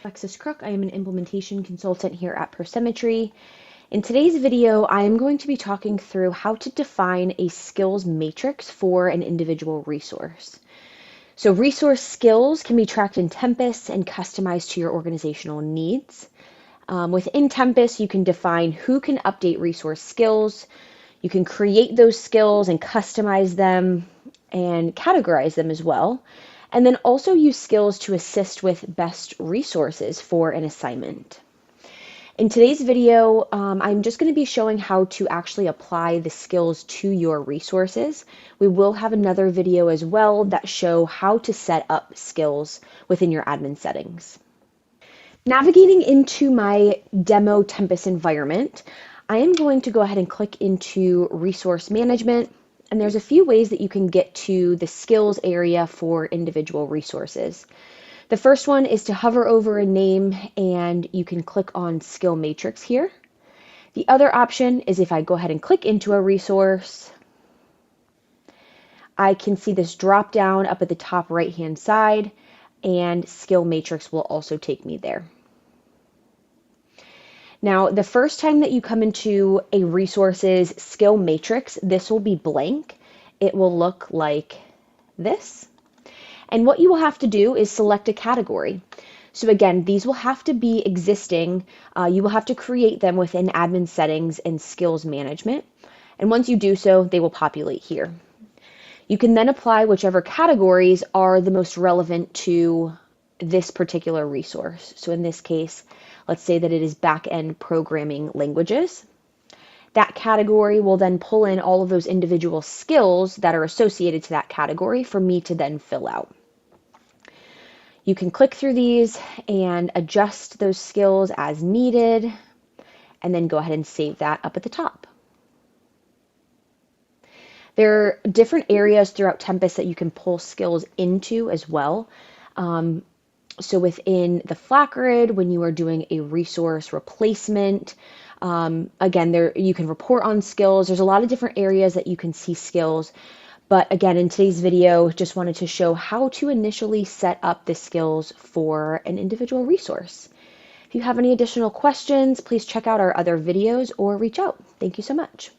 Alexis Crook. I am an implementation consultant here at Prosymmetry. In today's video, I am going to be talking through how to define a skills matrix for an individual resource. So resource skills can be tracked in Tempus and customized to your organizational needs. Within Tempus, you can define who can update resource skills. You can create those skills and customize them and categorize them as well. And then also use skills to assist with best resources for an assignment. In today's video, I'm just going to be showing how to actually apply the skills to your resources. We will have another video as well that show how to set up skills within your admin settings. Navigating into my demo Tempus environment, I am going to go ahead and click into Resource Management, and there's a few ways that you can get to the skills area for individual resources. The first one is to hover over a name and you can click on Skill Matrix here. The other option is if I go ahead and click into a resource, I can see this drop down up at the top right hand side, and Skill Matrix will also take me there. Now, the first time that you come into a resources skill matrix, this will be blank. It will look like this. And what you will have to do is select a category. So again, these will have to be existing. You will have to create them within admin settings and skills management. And once you do so, they will populate here. You can then apply whichever categories are the most relevant to this particular resource. So in this case, let's say that it is back-end programming languages. That category will then pull in all of those individual skills that are associated to that category for me to then fill out. You can click through these and adjust those skills as needed, and then go ahead and save that up at the top. There are different areas throughout Tempus that you can pull skills into as well. So within the flat grid, when you are doing a resource replacement, again, you can report on skills. There's a lot of different areas that you can see skills. But again, in today's video, just wanted to show how to initially set up the skills for an individual resource. If you have any additional questions, please check out our other videos or reach out. Thank you so much.